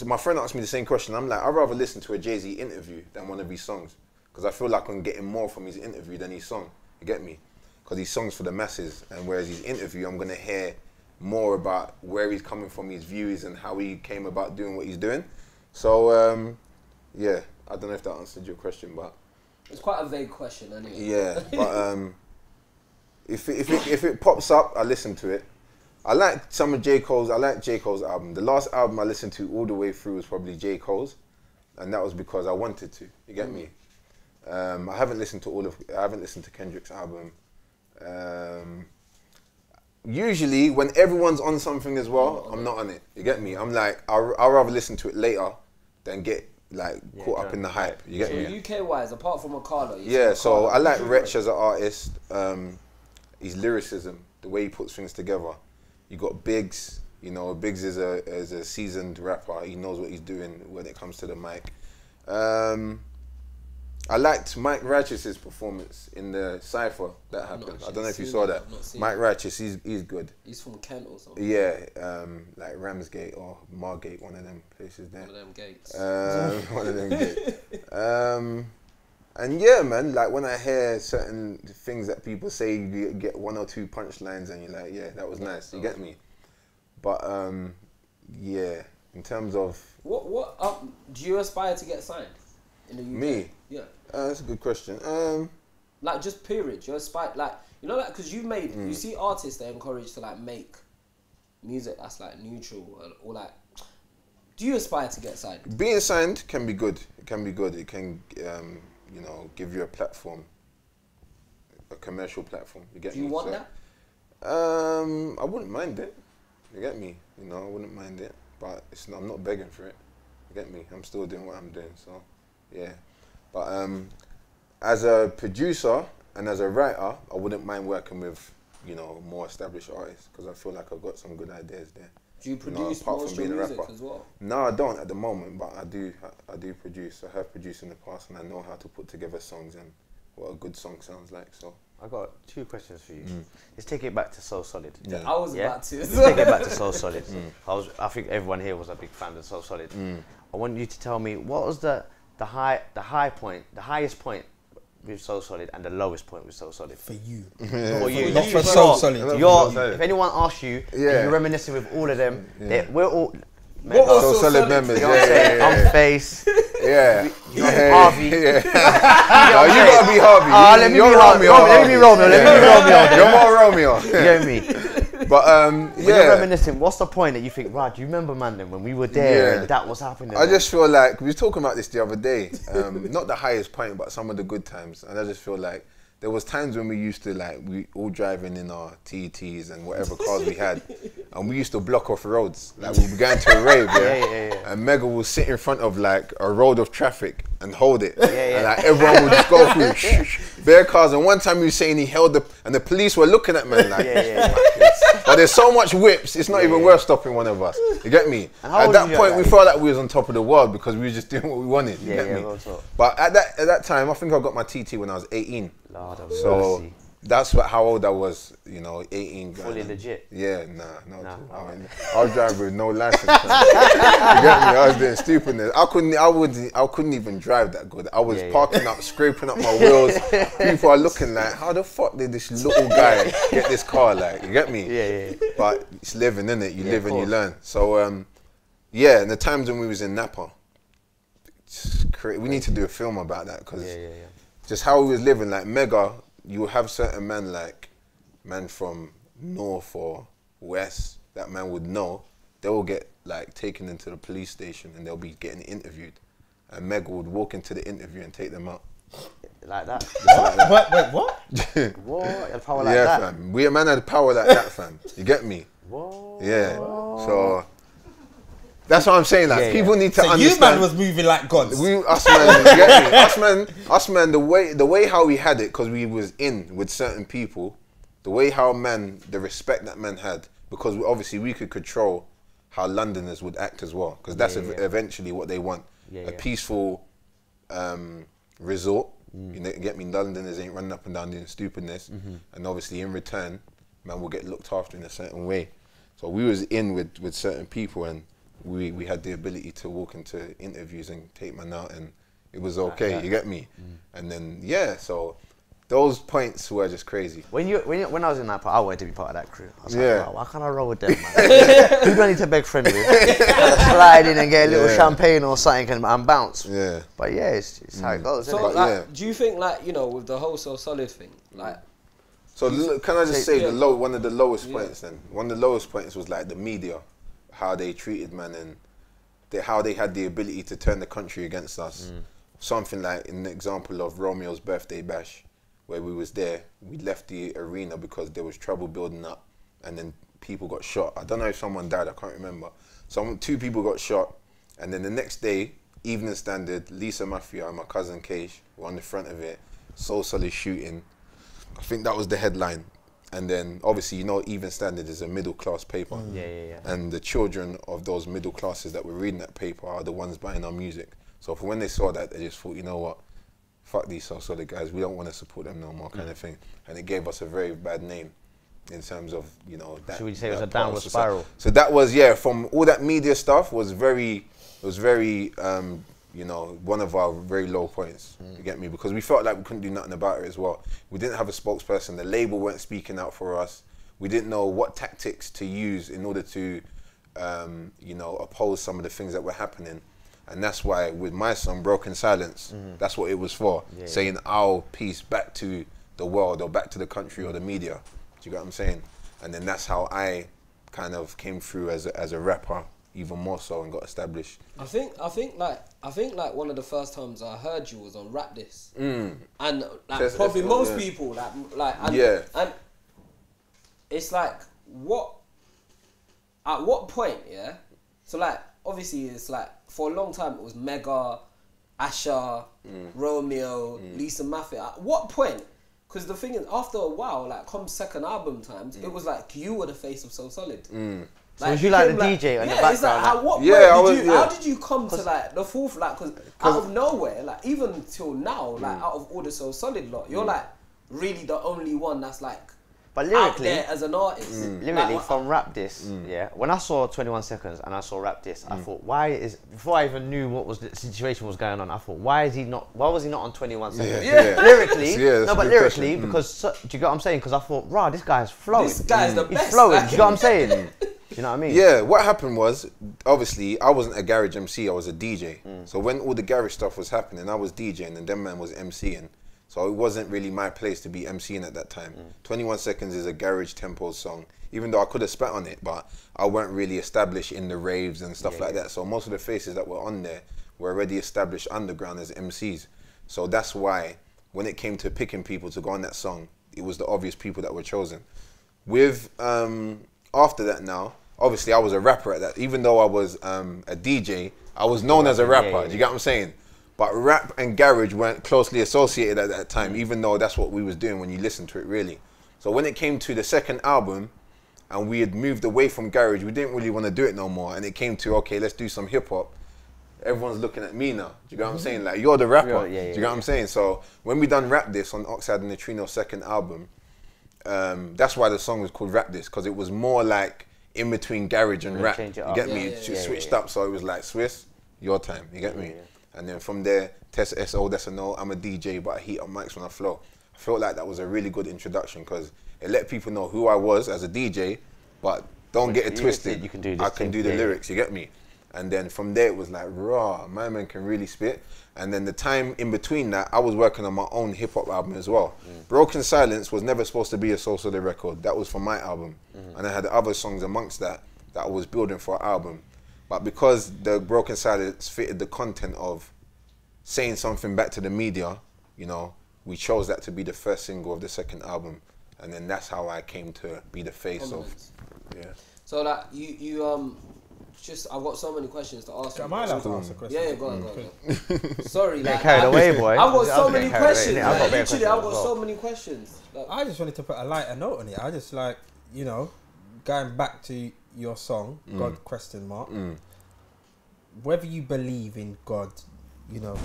my friend asked me the same question, I'm like, I'd rather listen to a Jay-Z interview than one of his songs. Because I feel like I'm getting more from his interview than his song. You get me? Because his song's for the masses. And whereas his interview, I'm going to hear more about where he's coming from, his views and how he came about doing what he's doing. So, yeah. I don't know if that answered your question, but it's quite a vague question, anyway. Yeah, but if it pops up, I listen to it. I like some of J. Cole's. I like J. Cole's album. The last album I listened to all the way through was probably J. Cole's, and that was because I wanted to. You get me? I haven't listened to Kendrick's album. Usually, when everyone's on something as well, I'm not on it. You get me? I'm like, I'll rather listen to it later than get caught up in the hype. You get me? UK wise, apart from Okada. So I like Wretch as an artist. His lyricism, the way he puts things together. You got Biggs. You know, Biggs is a seasoned rapper. He knows what he's doing when it comes to the mic. I liked Mike Righteous's performance in the cypher that happened. I don't know if you saw that. Mike Righteous, he's good. He's from Kent or something. Yeah, like Ramsgate or Margate, one of them places there. One of them gates. One of them gates. And yeah, man, like when I hear certain things that people say, you get one or two punchlines and you're like, yeah, that was nice. You get me? But yeah, in terms of what do you aspire to get signed in the UK? Me? Yeah. That's a good question. Like just period. You aspire, like, you know, like, because you've made, you see artists that are encouraged to like make music that's like neutral or like Do you aspire to get signed? Being signed can be good. It can be good. It can, you know, give you a platform, a commercial platform. You get Do you me? want So, that? I wouldn't mind it. You get me? You know, I wouldn't mind it, but I'm not begging for it. You get me? I'm still doing what I'm doing. So, yeah. But as a producer and as a writer, I wouldn't mind working with, you know, more established artists because I feel like I've got some good ideas there. Do you You know, produce apart most from of your being a music rapper. as well? No, I don't at the moment, but I do produce. I have produced in the past, and I know how to put together songs and what a good song sounds like. So I got 2 questions for you. Let's take it back to Soul Solid. Yeah. I was Yeah? about to. Let's take it back to Soul Solid. I think everyone here was a big fan of Soul Solid. I want you to tell me what was the highest point with Soul Solid and the lowest point with Soul Solid. For you. For you. Not for You're- Soul Solid. If anyone asks you, Yeah. you're reminiscing with all of them. We're all. What was so Soul solid Solid? members. You know what I'm saying? I'm Face. Yeah. Harvey. Yeah. No, you gotta be Harvey. Let me You're be Harvey. Let me be Romeo. Let me be Romeo. You're more Romeo. You get me? But When you're yeah. reminiscing, what's the point that you think, right, do you remember, man, then when we were there Yeah. and that was happening? I just feel like we were talking about this the other day. Not the highest point, but some of the good times. And I just feel like there was times when we used to we all driving in our TTs and whatever cars we had, and we used to block off roads. Like we were going to a rave, Yeah. and Mega will sit in front of like a road of traffic and hold it, yeah. and like everyone would just go through bare cars. And one time he was saying he held and the police were looking at man like. But there's so much whips, it's not even worth stopping one of us. You get me? And how At old that were you point, at we that felt like we was on top of the world because we were just doing what we wanted. You get me? real talk. But at that time, I think I got my TT when I was 18. Lord of So mercy. that's how old I was. You know, 18. Fully legit. Yeah, nah. Nah, I was driving with no license. You get me? I was doing stupidness. I couldn't even drive that good. I was parking up, scraping up my wheels. People are looking like, how the fuck did this little guy get this car? Like, you get me? Yeah. But it's living, innit? You Yeah, live of and you course. learn. So, yeah, and the times when we was in Napa, we need to do a film about that because just how we was living, like Mega, you will have certain man from north or west, that man would know, they will get like taken into the police station and they'll be getting interviewed. And Mega would walk into the interview and take them out. Like that. Wait, what? What? A power like Yeah, that? fam. We a man had power like that, fam. You get me? What? Yeah. So that's what I'm saying. Like people need to So understand. you man was moving like gods. Us man, you get me? Us man, the way how we had it, because we was in with certain people, the way how the respect that man had, because obviously we could control how Londoners would act as well, because that's eventually what they want. A peaceful resort. You know, get me? Londoners ain't running up and down doing stupidness, and obviously in return, man will get looked after in a certain way. So we was in with certain people, and we had the ability to walk into interviews and take man out, and it was okay. You get me? And then so those points were just crazy. When I was in that part, I wanted to be part of that crew. I was like, Yeah. wow, why can't I roll with them, man? Who do I need to beg friend with? Slide in and get a little champagne or something and bounce. Yeah. But yeah, it's how it goes. So, Isn't it? like, do you think, like, you know, with the whole So Solid thing, like, So can I just say Yeah. one of the lowest points then? One of the lowest points was like the media, how they treated man, and how they had the ability to turn the country against us. Something like an example of Romeo's birthday bash, where we was there. We left the arena because there was trouble building up, and then people got shot. I don't know if someone died, I can't remember. Two people got shot, and then the next day, Evening Standard, Lisa Mafia and my cousin Keish were on the front of it. So Solid shooting. I think that was the headline. And then obviously, you know, Even Standard is a middle class paper. Yeah. And the children of those middle classes that were reading that paper are the ones buying our music. So for when they saw that, they just thought, you know what, fuck these So Solid guys, we don't want to support them no more, kind of thing. And it gave us a very bad name in terms of, you know, that. Should we say it was a that part of downward society. spiral? So that was, from all that media stuff was very, you know, one of our very low points. You get me? Because we felt like we couldn't do nothing about it as well. We didn't have a spokesperson. The label weren't speaking out for us. We didn't know what tactics to use in order to, you know, oppose some of the things that were happening. And that's why with my song, Broken Silence, that's what it was for. Saying our piece back to the world or back to the country or the media. Do you get what I'm saying? And then that's how I kind of came through as a rapper even more so and got established. I think like one of the first times I heard you was on Rap This, and like Test probably FM, most yeah. people like and, Yeah. and it's like at what point, yeah? So like obviously it's like for a long time it was Mega, Asha, Romeo, Lisa Mafia. At what point? Because the thing is, after a while, like come second album times, it was like you were the face of So Solid. So was you like became, the DJ in the it's like, background? at what point Yeah, I did was- you, yeah. how did you come to like the fourth, like, because out of nowhere, like even till now, like out of all the So Solid lot, you're like really the only one that's like But out lyrically, there as an artist. lyrically Like, from Rap This, yeah. When I saw 21 Seconds and I saw Rap This, I thought, before I even knew what was the situation was going on, I thought, why was he not on 21 Seconds? Yeah. Lyrically, Yeah, that's no, a but good lyrically, question. because do you get what I'm saying? Because I thought, rah, this guy's flowing. This guy's the He's best. flowing. Like- Do you get what I'm saying? You know what I mean? Yeah, what happened was, obviously, I wasn't a garage MC, I was a DJ. So when all the garage stuff was happening, I was DJing and them man was MCing. So it wasn't really my place to be MCing at that time. 21 Seconds is a garage tempo song, even though I could have spat on it, but I weren't really established in the raves and stuff like that. So most of the faces that were on there were already established underground as MCs. So that's why when it came to picking people to go on that song, it was the obvious people that were chosen. With, after that now, obviously I was a rapper at that. Even though I was a DJ, I was known as a rapper. Do you get what I'm saying? But rap and garage weren't closely associated at that time, even though that's what we was doing when you listen to it, really. So when it came to the second album, and we had moved away from garage, we didn't really want to do it no more. And it came to, okay, let's do some hip hop. Everyone's looking at me now. Do you get what I'm saying? Like, you're the rapper. Yeah, do you get what I'm saying? So when we done Rap This on Oxide and Neutrino's second album, that's why the song was called Rap This, because it was more like in between garage and rap. You change it up. get me? Yeah, It yeah, switched up, so it was like Swiss, your time. You get me? And then from there, Test SO, that's a no. I'm a DJ, but I heat up mics when I flow. I felt like that was a really good introduction because it let people know who I was as a DJ, but don't get it You twisted. you can do this I can thing. do the Yeah, lyrics. You get me? And then from there, it was like, raw, my man can really spit. And then the time in between that, I was working on my own hip hop album as well. Broken Silence was never supposed to be a Soul Solid record. That was for my album. And I had other songs amongst that I was building for an album. But because the Broken Silence fitted the content of saying something back to the media, you know, we chose that to be the first single of the second album. And then that's how I came to be the face of, yeah. So like you just I've got so many questions to ask. Am you. I allowed to ask a question? Yeah, go on. Sorry, Get like, carried away, boy. I've got I was so getting many carried away, questions. innit? I've got Like, better literally, questions I've as got well. so many questions. Like, I just wanted to put a lighter note on it. I just like, you know, going back to your song, God ? Whether you believe in God, you know,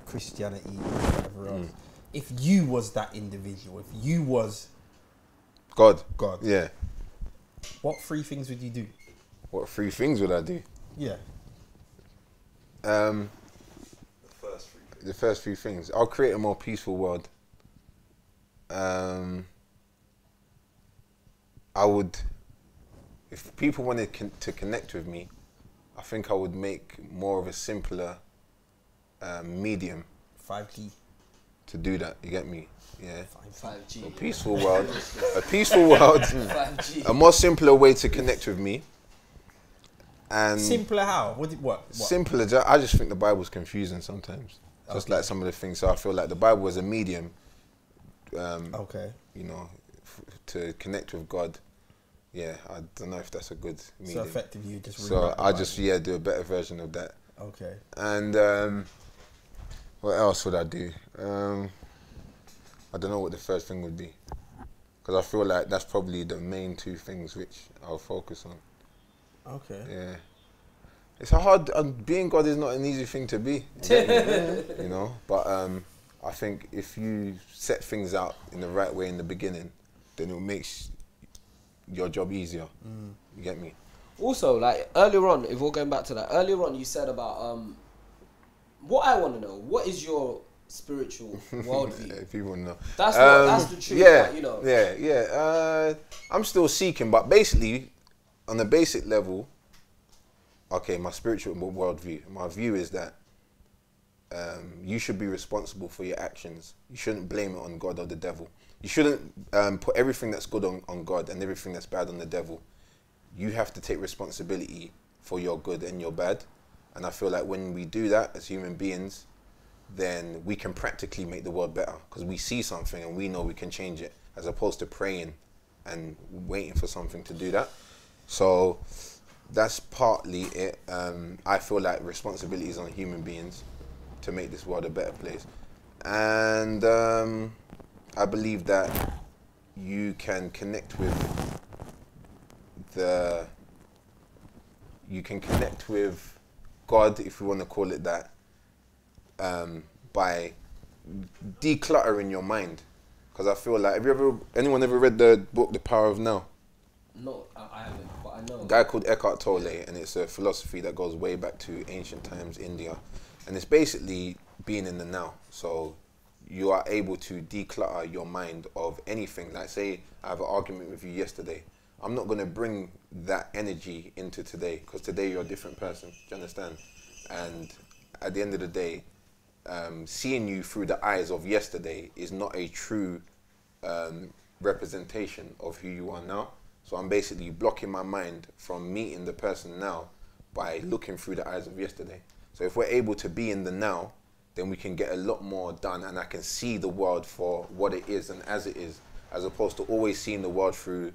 Christianity, whatever else. If you was that individual, if you was God. God, Yeah. what three things would you do? What three things would I do? Yeah. The first few things. I'll create a more peaceful world. I would, if people wanted to connect with me, I think I would make more of a simpler medium 5G. to do that. You get me? Yeah. 5G. A peaceful world. A peaceful world. 5G. A more simpler way to connect with me. And Simpler how? What? simpler. I just think the Bible's confusing sometimes. Just like some of the things. So I feel like the Bible is a medium. Okay. You know, to connect with God. Yeah, I don't know if that's a good medium. So effectively, you just. So rewrite the I just Bible. do a better version of that. Okay. And what else would I do? I don't know what the first thing would be, because I feel like that's probably the main two things which I'll focus on. Okay. Yeah, it's a hard. Being God is not an easy thing to be. You know, but I think if you set things out in the right way in the beginning, then it makes your job easier. You get me? Also, like earlier on, if we're going back to that, earlier on you said about what I want to know. What is your spiritual worldview? If people know, That's the truth. Yeah, like, you know. yeah. I'm still seeking, but basically, on a basic level, okay, my spiritual worldview. My view is that you should be responsible for your actions. You shouldn't blame it on God or the devil. You shouldn't put everything that's good on God and everything that's bad on the devil. You have to take responsibility for your good and your bad. And I feel like when we do that as human beings, then we can practically make the world better because we see something and we know we can change it, as opposed to praying and waiting for something to do that. So that's partly it. I feel like responsibility is on human beings to make this world a better place. And I believe that you can connect with God, if you want to call it that, by decluttering your mind. Because I feel like, anyone ever read the book The Power of Now? No, I haven't, but I know. A guy called Eckhart Tolle, and it's a philosophy that goes way back to ancient times, India. And it's basically being in the now. So you are able to declutter your mind of anything. Like, say I have an argument with you yesterday. I'm not going to bring that energy into today, because today you're a different person. Do you understand? And at the end of the day, seeing you through the eyes of yesterday is not a true representation of who you are now. So I'm basically blocking my mind from meeting the person now by looking through the eyes of yesterday. So if we're able to be in the now, then we can get a lot more done, and I can see the world for what it is and as it is, as opposed to always seeing the world through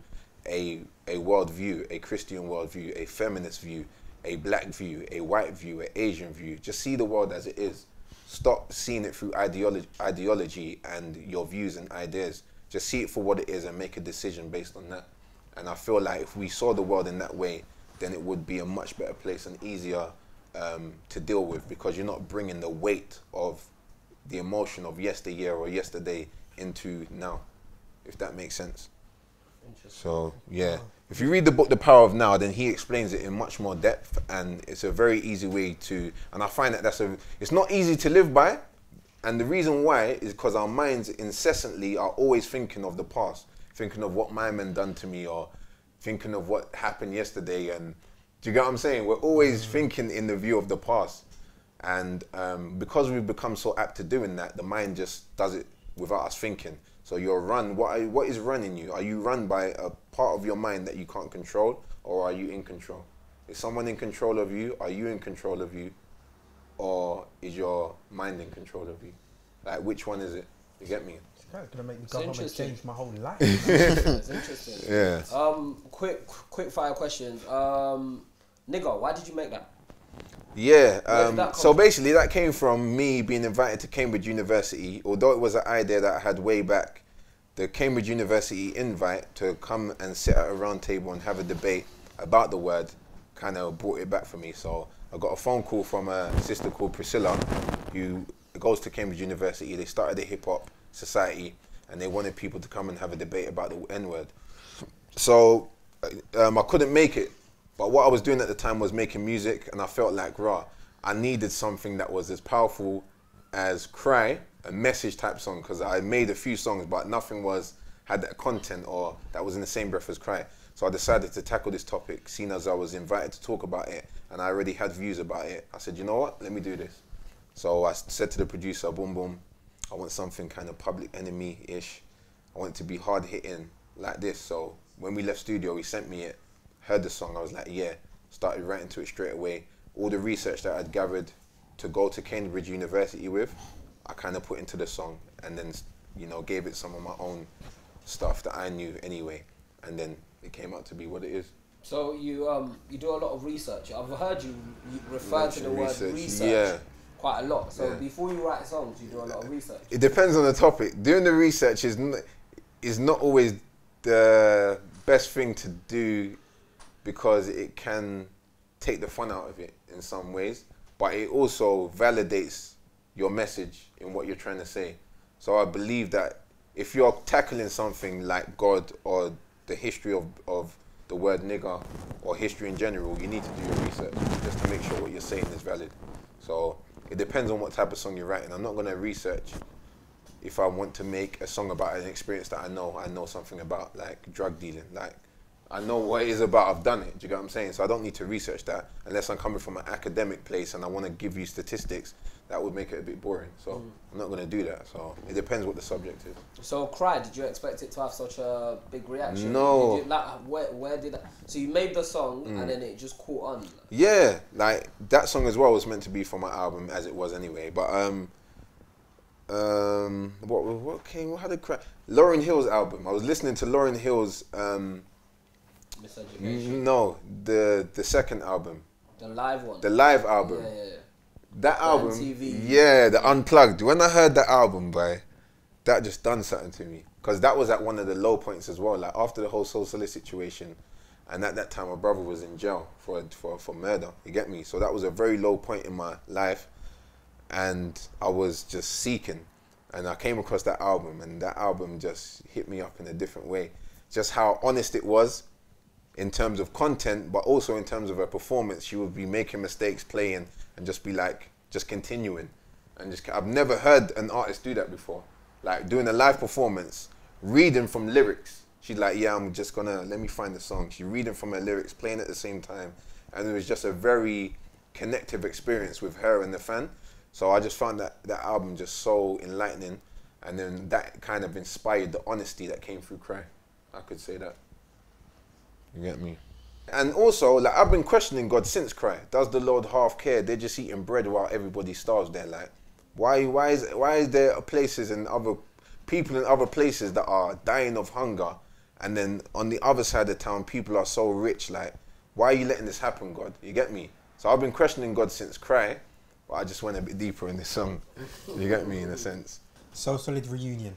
a worldview, a Christian worldview, a feminist view, a black view, a white view, an Asian view. Just see the world as it is. Stop seeing it through ideology and your views and ideas. Just see it for what it is and make a decision based on that. And I feel like if we saw the world in that way, then it would be a much better place and easier to deal with, because you're not bringing the weight of the emotion of yesteryear or yesterday into now, if that makes sense. So yeah, if you read the book The Power of Now, then he explains it in much more depth, and it's a very easy way to, and I find that it's not easy to live by, and the reason why is because our minds incessantly are always thinking of the past, thinking of what my man done to me, or thinking of what happened yesterday. And do you get what I'm saying? We're always thinking in the view of the past, and because we've become so apt to doing that, the mind just does it without us thinking. So you're run. What is running you? Are you run by a part of your mind that you can't control, or are you in control? Is someone in control of you? Are you in control of you? Or is your mind in control of you? Like, which one is it? You get me? It's gonna make the government change my whole life. It's interesting. Yeah. Quick fire questions. Nigga, why did you make that? Yeah, so basically that came from me being invited to Cambridge University. Although it was an idea that I had way back, the Cambridge University invite to come and sit at a round table and have a debate about the word kind of brought it back for me. So I got a phone call from a sister called Priscilla, who goes to Cambridge University. They started a hip hop society, and they wanted people to come and have a debate about the N-word. So I couldn't make it. But what I was doing at the time was making music, and I felt like, I needed something that was as powerful as Cry, a message type song, because I made a few songs, but nothing had that content or that was in the same breath as Cry. So I decided to tackle this topic, seeing as I was invited to talk about it, and I already had views about it. I said, you know what, let me do this. So I said to the producer, boom, boom, I want something kind of Public Enemy-ish. I want it to be hard-hitting like this. So when we left studio, he sent me it. Heard the song, I was like, yeah, started writing to it straight away. All the research that I'd gathered to go to Cambridge University with, I kind of put into the song, and then, gave it some of my own stuff that I knew anyway, and then it came out to be what it is. So you do a lot of research. I've heard you refer to the word research yeah, quite a lot. So yeah. Before you write songs, you do a lot of research. It depends on the topic. Doing the research is not always the best thing to do, because it can take the fun out of it in some ways, but it also validates your message in what you're trying to say. So I believe that if you're tackling something like God or the history of the word nigger or history in general, you need to do your research just to make sure what you're saying is valid. So it depends on what type of song you're writing. I'm not going to research if I want to make a song about an experience that I know something about, like drug dealing. Like, I know what it is about. I've done it. Do you get what I'm saying? So I don't need to research that unless I'm coming from an academic place and I want to give you statistics. That would make it a bit boring. So I'm not going to do that. So it depends what the subject is. So Cry, did you expect it to have such a big reaction? No. Did you, like, where did that? So you made the song and then it just caught on. Yeah, like that song as well was meant to be for my album as it was anyway. But what had a Cry? Lauryn Hill's album. I was listening to Lauryn Hill's Miseducation. no, the second album. The live one. The live album. Yeah. That album, MTV. yeah, the Unplugged. When I heard that album, boy, that just done something to me. Because that was at one of the low points as well. Like after the whole Soul Solid situation, and at that time my brother was in jail for murder. You get me? So that was a very low point in my life, and I was just seeking, and I came across that album, and that album just hit me up in a different way. Just how honest it was, in terms of content, but also in terms of her performance. She would be making mistakes, playing, and just be like, just continuing. And just, I've never heard an artist do that before. Like doing a live performance, reading from lyrics. She's like, yeah, I'm just gonna, let me find the song. She's reading from her lyrics, playing at the same time. And it was just a very connective experience with her and the fan. So I just found that album just so enlightening. And then that kind of inspired the honesty that came through Cry. I could say that. You get me? And also, like, I've been questioning God since Cry. Does the Lord half care? They're just eating bread while everybody starves there. Like, why is there places and other people in other places that are dying of hunger, and then on the other side of town, people are so rich? Like, why are you letting this happen, God? You get me? So I've been questioning God since Cry, but I just went a bit deeper in this song. You get me, in a sense? So Solid reunion.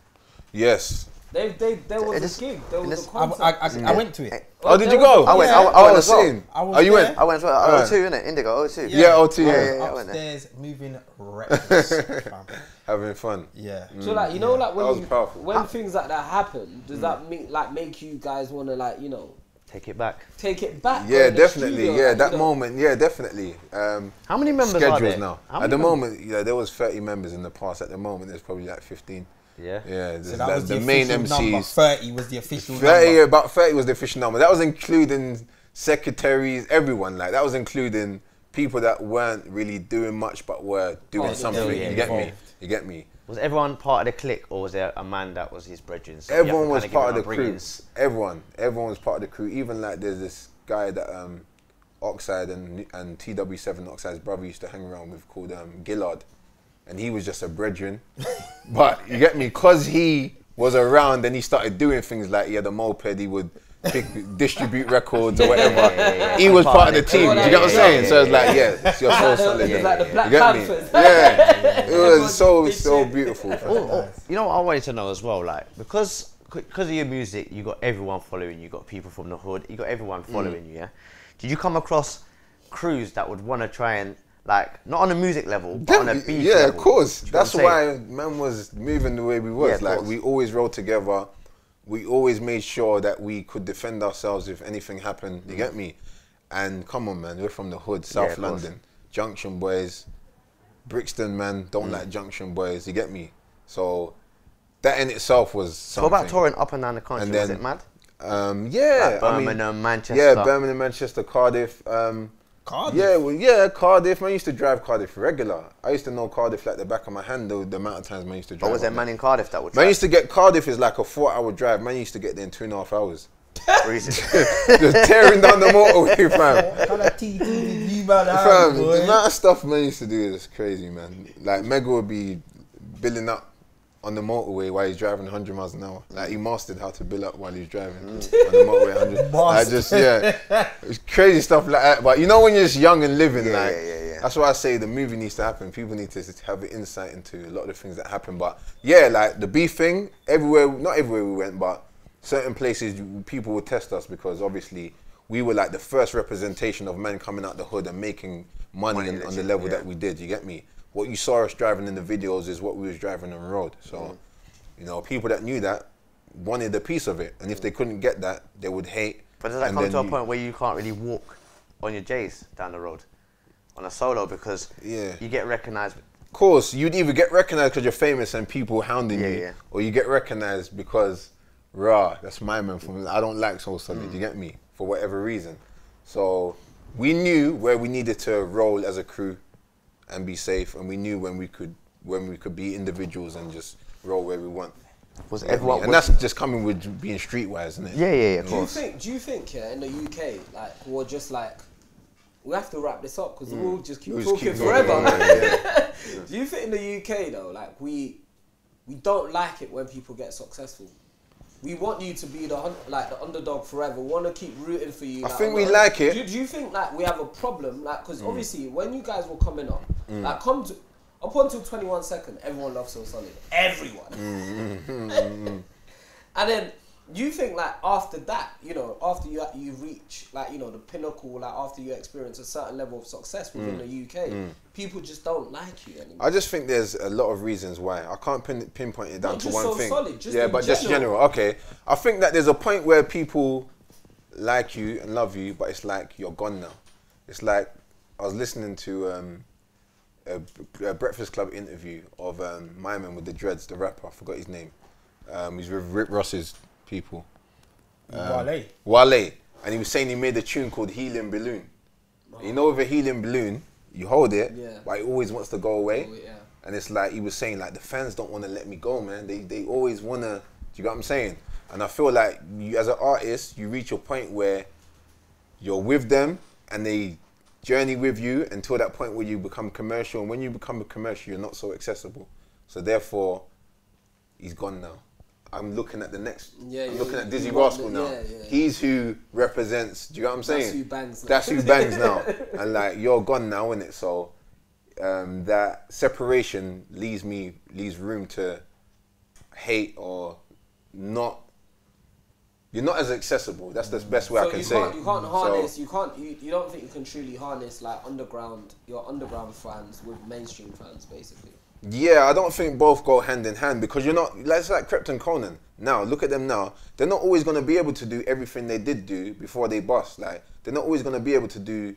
Yes. There was a gig. There was a concert. I went to it. Oh, did you go? I went. Yeah. I went as well. Seen. Oh, you went? I went as well. O2, innit? Indigo, O2. Yeah, O2. Yeah, Yeah. yeah, I went there. Upstairs, moving reckless. fam. Having fun. Yeah. So like, you know, like That was powerful. when things like that happen, does that make you guys want to, like, you know, Take it back. take it back? Yeah, in the definitely. studio, Yeah, like, that you know? moment. Yeah, definitely. How many members are Schedules there? now. How At many the members? moment, yeah, there was 30 members in the past. At the moment, there's probably like 15. Yeah. Yeah, So that was the main official number. MCs. 30 was the official 30, number. about 30 was the official number. That was including secretaries, everyone. Like that was including people that weren't really doing much but were doing something. yeah, You get me? involved. You get me? Was everyone part of the clique, or was there a man that was his brethren? So you Everyone have was to kinda part of give the him crew. brilliance. Everyone was part of the crew. Even like there's this guy that Oxide and TW7 Oxide's brother used to hang around with called Gillard, and he was just a brethren. But you get me? Cause he was around and he started doing things like he had a moped, he would distribute records or whatever. He was part of the team. Do you get what I'm saying? So it's like, yeah, you're so solid. It's like the Black You get me? Panthers. Yeah, it was so beautiful. You know what I wanted to know as well, like because of your music, you got everyone following you, got people from the hood, you got everyone following you. Yeah, did you come across crews that would want to try and like not on a music level, but on a beat Yeah, level? of course. Do you know That's what I'm saying? why man was moving the way we was. Yeah, of like course. we always rode together. We always made sure that we could defend ourselves if anything happened. You get me? And come on, man, we're from the hood, South of course. London, Junction Boys, Brixton, man, don't like Junction Boys. You get me? So that in itself was So something. about touring up and down the country, And was then- it mad? Yeah, Like Birmingham, Manchester. Yeah, Birmingham, Manchester, Cardiff. Cardiff? Yeah, well, yeah, Cardiff. Man used to drive Cardiff regular. I used to know Cardiff like the back of my hand, the amount of times man used to drive. Or was there up man in Cardiff that would Man try? used to get Cardiff is like a 4-hour drive. Man used to get there in 2.5 hours. Reason. Just tearing down the motorway, fam. What kind of TTV you man have, Fam, boy? the amount of stuff man used to do is crazy, man. Like Mega would be billing up on the motorway while he's driving 100 miles an hour. Like he mastered how to bill up while he's driving on the motorway 100. Like just it's crazy stuff like that. But you know when you're just young and living, Yeah. that's why I say the movie needs to happen. People need to have an insight into a lot of the things that happen. But yeah, like the beef thing, everywhere, not everywhere we went, but certain places people would test us because obviously we were like the first representation of men coming out the hood and making money on the level that we did. You get me? What you saw us driving in the videos is what we was driving on the road. So, you know, people that knew that wanted a piece of it. And if they couldn't get that, they would hate. But does that And come then to a point where you can't really walk on your J's down the road on a solo because Yeah. you get recognised? Of course, you'd either get recognised because you're famous and people hounding you, Yeah. or you get recognised because Rah, that's my man from. I don't like So Solid. You get me? For whatever reason. So we knew where we needed to roll as a crew and be safe, and we knew when we could be individuals and just roll where we want. Was everyone? And that's just coming with being streetwise, isn't it? Yeah, of course. Do you think in the UK, like, we're just like, we have to wrap this up because we'll just keep talking forever. Do you think in the UK though, like, we don't like it when people get successful? We want you to be the underdog forever. We want to keep rooting for you. I think we like it. Do you think like we have a problem? Like, because obviously when you guys were coming up, like up until 21 Second, everyone loves So Solid. Everyone. And then you think like after that, you know, after you reach like, you know, the pinnacle, like after you experience a certain level of success within the UK, people just don't like you anymore. I just think there's a lot of reasons why. I can't pinpoint it down Not to just one So thing. Solid, just yeah, in but just general. Okay, I think that there's a point where people like you and love you, but it's like you're gone now. It's like I was listening to a Breakfast Club interview of my man with the dreads, the rapper. I forgot his name. He's with Rick Ross's people. Wale. And he was saying he made a tune called Helium Balloon. You know, with a helium balloon, you hold it, but it always wants to go away. And it's like, he was saying, like, the fans don't want to let me go, man. They always want to, do you get what I'm saying? And I feel like you, as an artist, you reach a point where you're with them and they journey with you until that point where you become commercial. And when you become a commercial, you're not so accessible. So therefore, he's gone now. I'm looking at the next. I'm looking at Dizzy Rascal now. He's who represents. Do you know what I'm saying? That's who bangs now. That's who bangs now. And like, you're gone now, innit? So that separation leaves room to hate or not. You're not as accessible. That's the best way I can say. You can't harness. You don't think you can truly harness like your underground fans with mainstream fans, basically. Yeah, I don't think both go hand in hand because you're not. It's like Krypton Conan. Now look at them now. They're not always going to be able to do everything they did do before they bust. Like, they're not always going to be able to do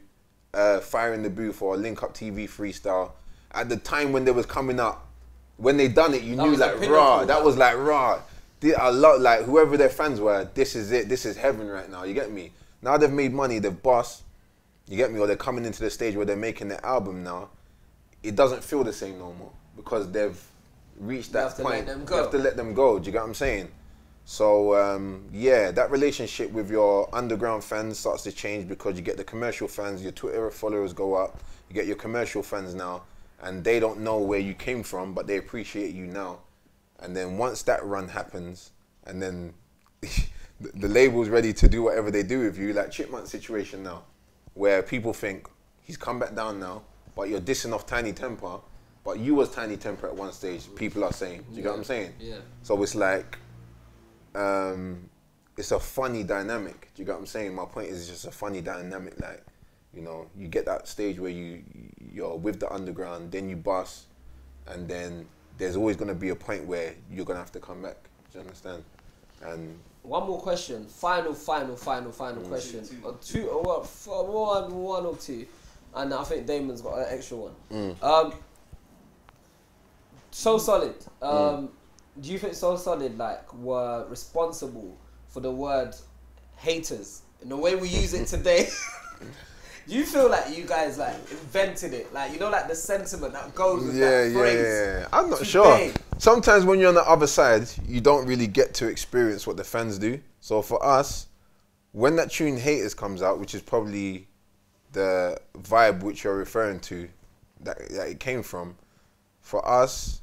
Fire in the Booth or Link Up TV freestyle. At the time when they was coming up, when they done it, you knew like raw. That was like raw. A lot, like whoever their fans were, this is it. This is heaven right now. You get me? Now they've made money. They've bust. You get me? Or they're coming into the stage where they're making their album now. It doesn't feel the same no more. Because they've reached that point. You have to let them go. Do you get what I'm saying? So, yeah, that relationship with your underground fans starts to change because you get the commercial fans, your Twitter followers go up, you get your commercial fans now, and they don't know where you came from, but they appreciate you now. And then once that run happens, and then the label's ready to do whatever they do with you, like Chipmunk situation now, where people think, he's come back down now, but you're dissing off Tiny Temper, but you was Tiny Temper at one stage, people are saying. Do you get what I'm saying? Yeah. So it's like, it's a funny dynamic. Do you get what I'm saying? My point is it's just a funny dynamic. Like, you know, you get that stage where you're with the underground, then you bust, and then there's always going to be a point where you're going to have to come back. Do you understand? And one more question. Final question. One or two. And I think Damon's got an extra one. So Solid. Do you think So Solid were responsible for the word haters in the way we use it today? Do you feel like you guys invented it? Like, you know, like the sentiment that goes with that phrase? Yeah. I'm not sure. Sometimes when you're on the other side, you don't really get to experience what the fans do. So for us, when that tune Haters comes out, which is probably the vibe which you're referring to, that it came from, for us,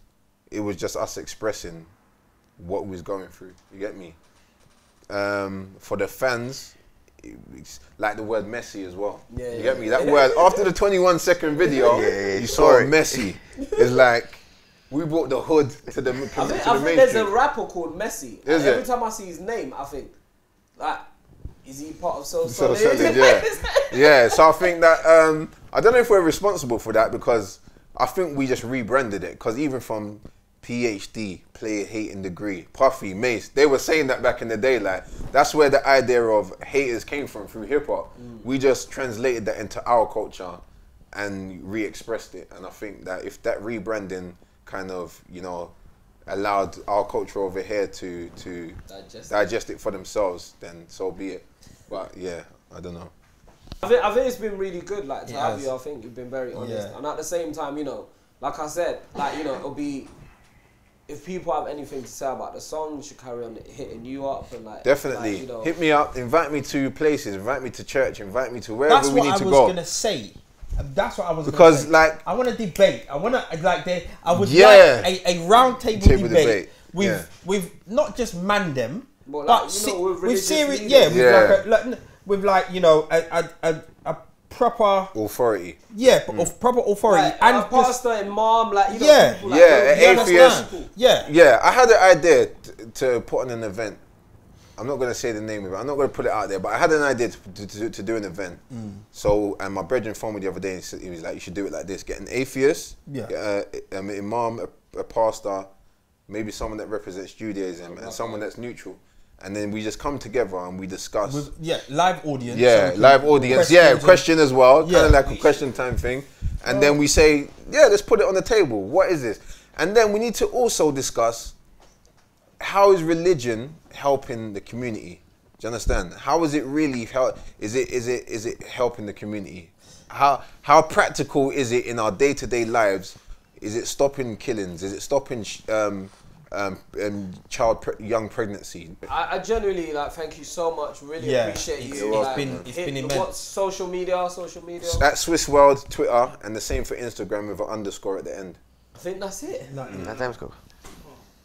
it was just us expressing what we was going through. You get me? For the fans, it's like the word messy as well. Yeah, you get me? That word, after the 21 second video, you saw messy. It's like, we brought the hood to the mainstream. I think there's a rapper called Messi. Is it? Every time I see his name, I think, is he part of So Solid? So Solid, yeah. Yeah, so I think that, I don't know if we're responsible for that because I think we just rebranded it. Because even from PhD, Player Hating Degree, Puffy, Mace, they were saying that back in the day. Like, that's where the idea of haters came from, through hip hop. We just translated that into our culture and re-expressed it. And I think that if that rebranding kind of, you know, allowed our culture over here to digest it for themselves, then so be it. But yeah, I don't know. I think it's been really good, like, to have you. I think you've been very honest. And at the same time, you know, like I said, like, you know, it'll be, if people have anything to say about the song, you should carry on hitting you up and like. Definitely. Like, you know, hit me up, invite me to places, invite me to church, invite me to wherever we need to go. That's what I was gonna say. That's what I was because gonna say. like I want to debate. I want to like I would yeah, like a round table debate with not just mandem, but you know, with serious with like you know a proper authority. Yeah, of proper authority, like, and a pastor and mom, like you know, people, like, an atheist. Yeah. I had an idea to put on an event. I'm not going to say the name of it. I'm not going to put it out there, but I had an idea to do an event. So, and my brethren phoned me the other day and he was like, you should do it like this. Get an atheist, get an imam, a pastor, maybe someone that represents Judaism, and someone that's neutral. And then we just come together and we discuss. Live audience. Yeah, live audience. Question as well. Kind of like a question time thing. And then we say, let's put it on the table. What is this? And then we need to also discuss, how is religion helping the community? Do you understand? How is it really is it helping the community? How practical is it in our day-to-day lives? Is it stopping killings? Is it stopping young pregnancy? I genuinely like thank you so much. Really appreciate you. It's been immense. What's social media? At Swiss World Twitter, and the same for Instagram with an underscore at the end. I think that's it. That time's cool.